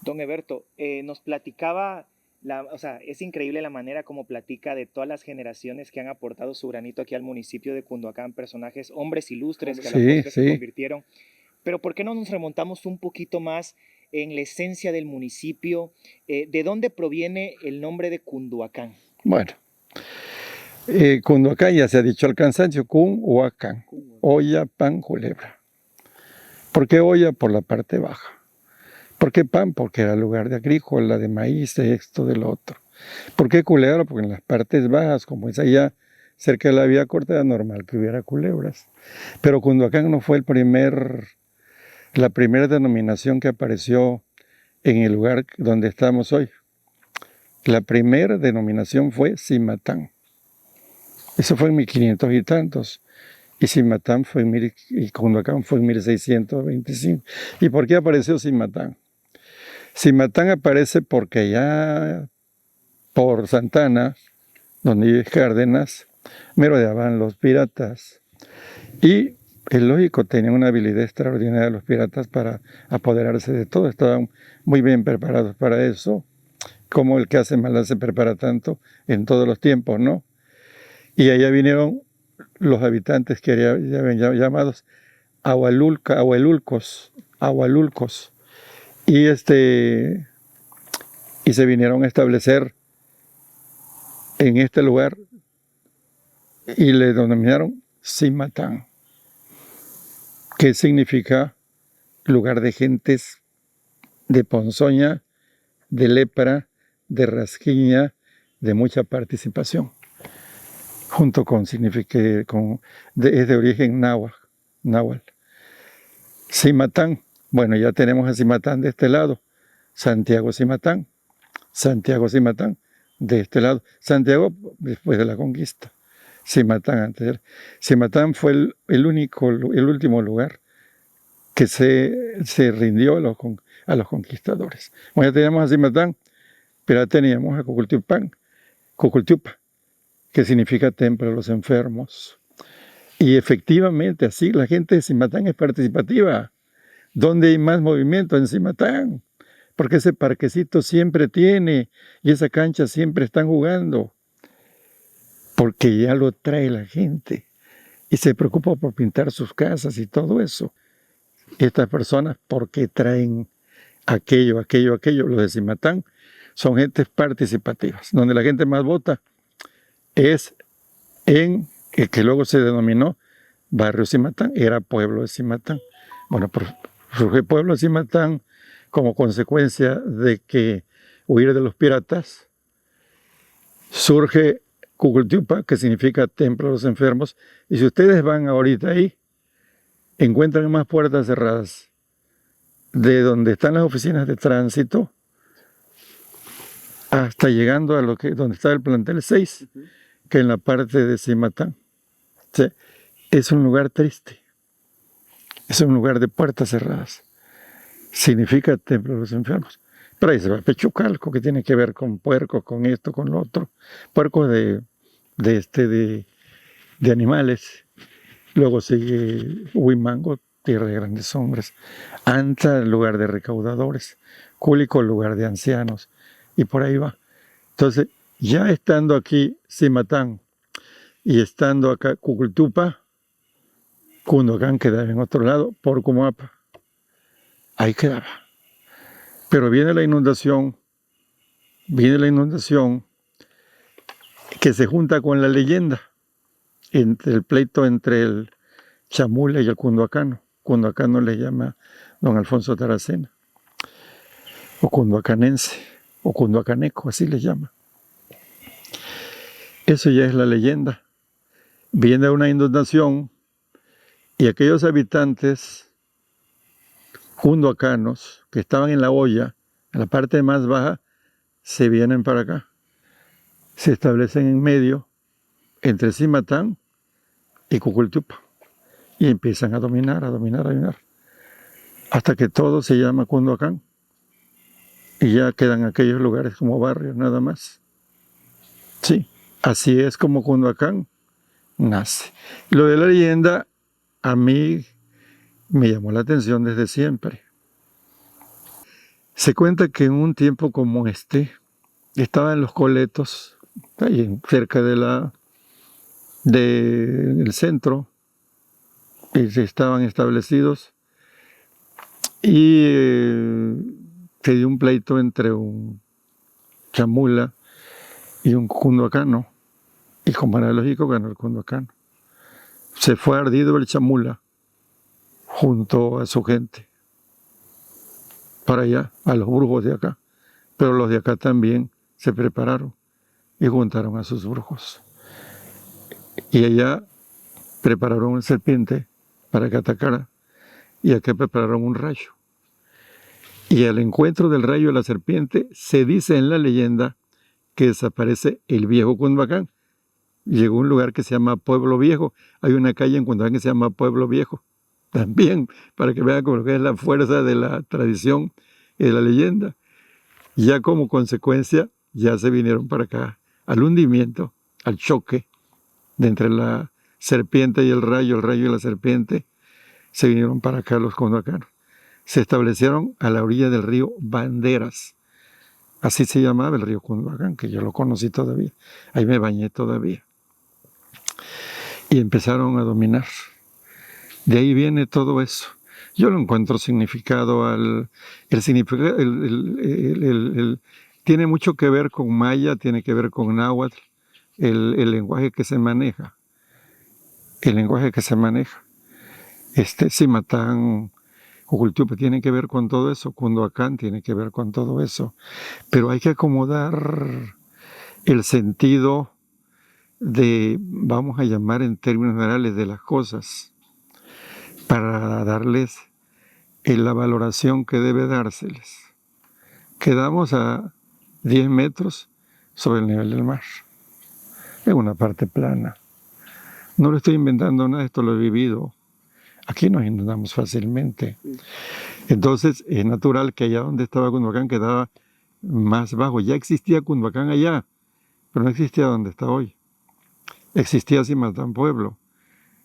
Don Eberto, nos platicaba, o sea, es increíble la manera como platica de todas las generaciones que han aportado su granito aquí al municipio de Cunduacán, personajes, hombres ilustres que a la Sí, postre se sí. convirtieron. Pero ¿por qué no nos remontamos un poquito más en la esencia del municipio? ¿De dónde proviene el nombre de Cunduacán? Bueno, Cunduacán ya se ha dicho al cansancio, Cunhuacán, olla, pan, culebra. ¿Por qué olla? Por la parte baja. ¿Por qué pan? Porque era lugar de agrícola, de maíz, de esto, de lo otro. ¿Por qué culebra? Porque en las partes bajas, como es allá cerca de la vía corta, era normal que hubiera culebras. Pero Cunduacán no fue la primera denominación que apareció en el lugar donde estamos hoy. La primera denominación fue Cimatán. Eso fue en 1500 y tantos. Y Cimatán fue y Cunduacán fue en 1625. ¿Y por qué apareció Cimatán? Cimatán aparece porque allá por Santana, donde vive Cárdenas, merodeaban los piratas. Y es lógico, tenían una habilidad extraordinaria los piratas para apoderarse de todo. Estaban muy bien preparados para eso. Como el que hace mal se prepara tanto en todos los tiempos, ¿no? Y allá vinieron los habitantes que ya ven llamados Ahualulcos, y se vinieron a establecer en este lugar y le denominaron Cimatán, que significa lugar de gentes de ponzoña, de lepra, de rasquiña, de mucha participación, junto con, es de origen náhuatl. Cimatán, bueno, ya tenemos a Cimatán de este lado, Santiago Cimatán, de este lado, Santiago después de la conquista, Cimatán antes. Cimatán fue el último lugar que se rindió a los conquistadores. Bueno, ya teníamos a Cimatán, pero ya teníamos a Cucultiupa, que significa templo de los enfermos. Y efectivamente, así la gente de Cimatán es participativa. ¿Dónde hay más movimiento? En Cimatán. Porque ese parquecito siempre tiene y esa cancha siempre están jugando. Porque ya lo trae la gente y se preocupa por pintar sus casas y todo eso. Estas personas, ¿por qué traen aquello? Los de Cimatán son gentes participativas. Donde la gente más vota es en el que luego se denominó Barrio Cimatán, era Pueblo de Cimatán. Bueno, surge Pueblo de Cimatán como consecuencia de que huir de los piratas. Surge Cucultiupa, que significa Templo de los Enfermos. Y si ustedes van ahorita ahí, encuentran más puertas cerradas de donde están las oficinas de tránsito hasta llegando a donde está el plantel 6, que en la parte de Cimatán. O sea, es un lugar triste, es un lugar de puertas cerradas. Significa Templo de los Enfermos. Pero ahí se va Pechucalco, que tiene que ver con puercos, con esto, con lo otro. Puercos de animales. Luego sigue Huimango, tierra de grandes hombres. Anta, lugar de recaudadores. Cúlico, lugar de ancianos. Y por ahí va. Entonces, ya estando aquí Cimatán y estando acá Cucultupa, Cunduacán quedaba en otro lado, por Comuapa. Ahí quedaba. Pero viene la inundación que se junta con la leyenda, entre el pleito entre el Chamula y el Cunduacano. Cunduacano le llama don Alfonso Taracena, o cunduacanense, o cunduacaneco, así le llama. Eso ya es la leyenda. Viene una inundación y aquellos habitantes cunduacanos que estaban en la olla, en la parte más baja, se vienen para acá. Se establecen en medio, entre Cimatán y Cucultupa. Y empiezan a dominar, hasta que todo se llama Cunduacán. Y ya quedan aquellos lugares como barrios nada más. Sí, así es como Cunduacán nace. Lo de la leyenda a mí me llamó la atención desde siempre. Se cuenta que en un tiempo como este, estaba en los Coletos, ahí cerca del centro, y se estaban establecidos, y se dio un pleito entre un chamula y un cunduacano, y como era lógico ganó el cunduacano. Se fue ardido el chamula junto a su gente para allá, a los brujos de acá, pero los de acá también se prepararon y juntaron a sus brujos. Y allá prepararon una serpiente para que atacara, y acá prepararon un rayo. Y al encuentro del rayo de la serpiente, se dice en la leyenda que desaparece el viejo Cundhuacán. Llegó a un lugar que se llama Pueblo Viejo. Hay una calle en Cundhuacán que se llama Pueblo Viejo. También, para que vean lo que es la fuerza de la tradición y de la leyenda. Ya como consecuencia, ya se vinieron para acá, al hundimiento, al choque de entre la serpiente y el rayo y la serpiente, se vinieron para acá los cunduacanos. Se establecieron a la orilla del río Banderas. Así se llamaba el río Cundhuacán, que yo lo conocí todavía. Ahí me bañé todavía. Y empezaron a dominar. De ahí viene todo eso. Yo lo encuentro significado tiene mucho que ver con maya, tiene que ver con náhuatl, el lenguaje que se maneja. El lenguaje que se maneja. Cimatán, Cucultiupa tiene que ver con todo eso, Cunduacán tiene que ver con todo eso. Pero hay que acomodar el sentido de, vamos a llamar en términos generales, de las cosas, para darles la valoración que debe dárseles. Quedamos a 10 metros sobre el nivel del mar, en una parte plana. No lo estoy inventando nada, esto lo he vivido. Aquí nos inundamos fácilmente. Entonces es natural que allá donde estaba Cundhuacán quedaba más bajo. Ya existía Cundhuacán allá, pero no existía donde está hoy. Existía Cimatán Pueblo,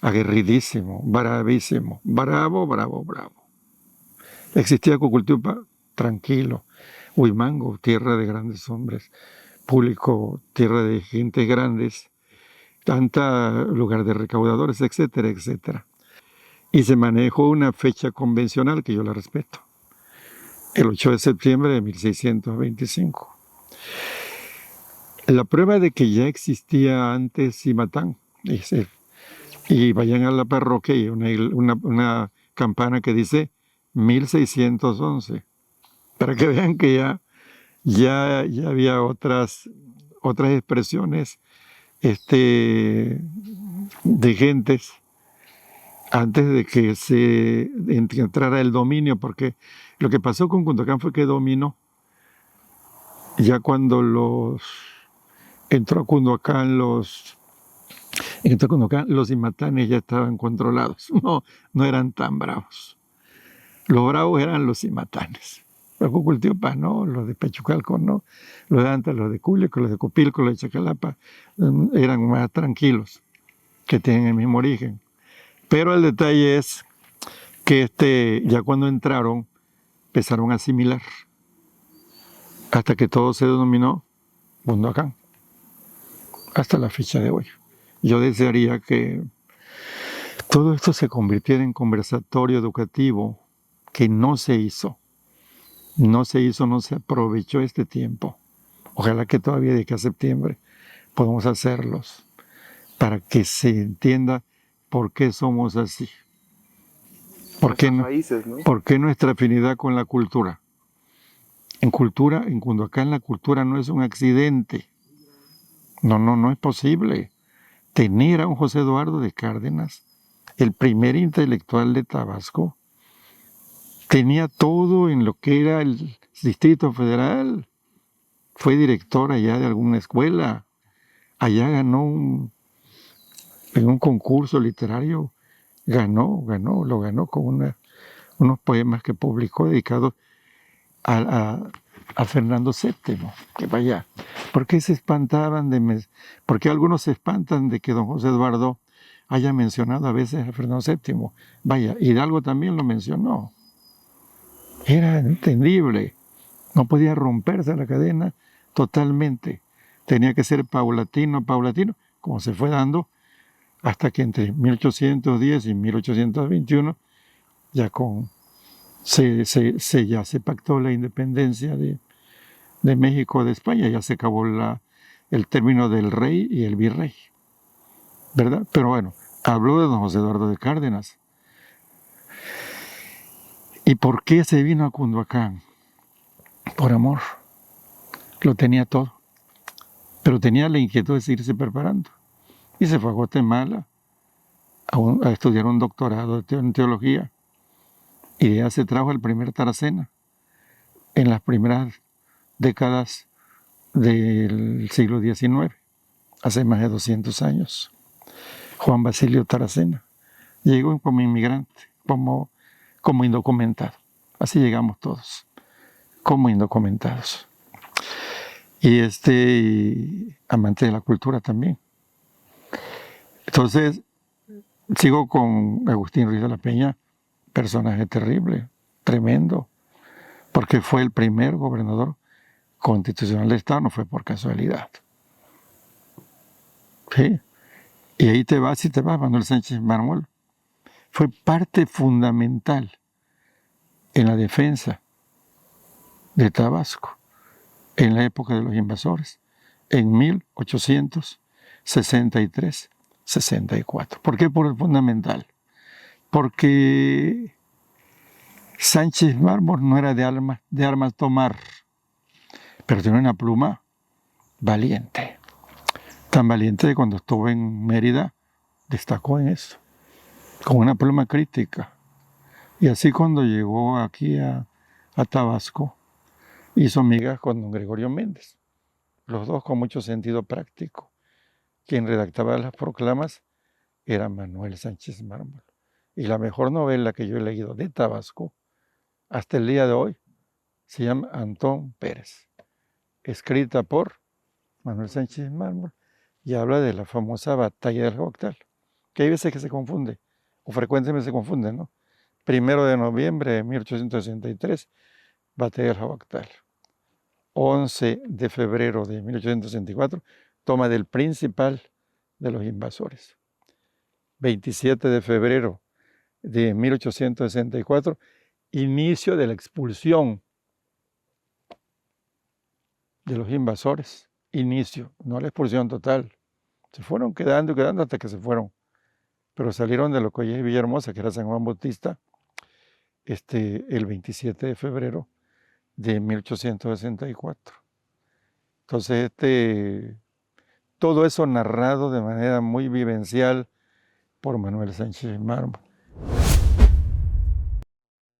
aguerridísimo, bravísimo, bravo. Existía Cucultiupa, tranquilo. Huimango, tierra de grandes hombres. Público, tierra de gentes grandes. Tanta lugar de recaudadores, etcétera, etcétera. Y se manejó una fecha convencional que yo la respeto. El 8 de septiembre de 1625. La prueba de que ya existía antes Cimatán, y vayan a la parroquia y hay una campana que dice 1611, para que vean que ya había otras expresiones de gentes antes de que se entrara el dominio, porque lo que pasó con Cundhuacán fue que dominó. Ya cuando entró a Cundhuacán los cimatanes ya estaban controlados, no eran tan bravos. Los bravos eran los cimatanes. Los Cucultiupas no, los de Pechucalco no, los de Anta, los de Culiacán, los de Copilco, los de Chacalapa eran más tranquilos, que tienen el mismo origen. Pero el detalle es que ya cuando entraron, empezaron a asimilar, hasta que todo se denominó Cundhuacán, hasta la fecha de hoy. Yo desearía que todo esto se convirtiera en conversatorio educativo, que no se hizo, no se aprovechó este tiempo. Ojalá que todavía de aquí a septiembre podamos hacerlos, para que se entienda por qué somos así. ¿Por qué nuestra afinidad con la cultura? En Cundhuacán la cultura no es un accidente. No es posible. Tener a un José Eduardo de Cárdenas, el primer intelectual de Tabasco, tenía todo en lo que era el Distrito Federal. Fue director allá de alguna escuela. Allá ganó en un concurso literario. Lo ganó con unos poemas que publicó dedicados a Fernando VII, que vaya. ¿Por qué se espantaban por qué algunos se espantan de que don José Eduardo haya mencionado a veces a Fernando VII? Vaya, Hidalgo también lo mencionó. Era entendible. No podía romperse la cadena totalmente. Tenía que ser paulatino, paulatino, como se fue dando, hasta que entre 1810 y 1821 ya ya se pactó la independencia de México de España, ya se acabó el término del rey y el virrey, ¿verdad? Pero bueno, habló de don José Eduardo de Cárdenas. ¿Y por qué se vino a Cunduacán? Por amor. Lo tenía todo, pero tenía la inquietud de seguirse preparando. Y se fue a Guatemala a estudiar un doctorado en teología. Y ya se trajo el primer Taracena en las primeras décadas del siglo XIX, hace más de 200 años. Juan Basilio Taracena llegó como inmigrante, como indocumentado. Así llegamos todos, como indocumentados. Y amante de la cultura también. Entonces, sigo con Agustín Ruiz de la Peña, personaje terrible, tremendo, porque fue el primer gobernador constitucional del Estado, no fue por casualidad. ¿Sí? Y ahí te vas, Manuel Sánchez Mármol. Fue parte fundamental en la defensa de Tabasco en la época de los invasores, en 1863-64. ¿Por qué fundamental? Porque Sánchez Mármol no era de armas tomar, pero tenía una pluma valiente. Tan valiente que cuando estuvo en Mérida destacó en eso, con una pluma crítica. Y así cuando llegó aquí a Tabasco, hizo migas con don Gregorio Méndez, los dos con mucho sentido práctico. Quien redactaba las proclamas era Manuel Sánchez Mármol. Y la mejor novela que yo he leído de Tabasco hasta el día de hoy se llama Antón Pérez, escrita por Manuel Sánchez Mármol, y habla de la famosa batalla del Jaboctal, que hay veces que se confunde, o frecuentemente se confunde, ¿no? 1 de noviembre de 1863, batalla del Jaboctal. 11 de febrero de 1864, toma del principal de los invasores. 27 de febrero de 1864, inicio de la expulsión de los invasores. Inicio, no la expulsión total. Se fueron quedando y quedando hasta que se fueron. Pero salieron de lo que hoy es Villahermosa, que era San Juan Bautista, el 27 de febrero de 1864. Entonces, todo eso narrado de manera muy vivencial por Manuel Sánchez Mármol.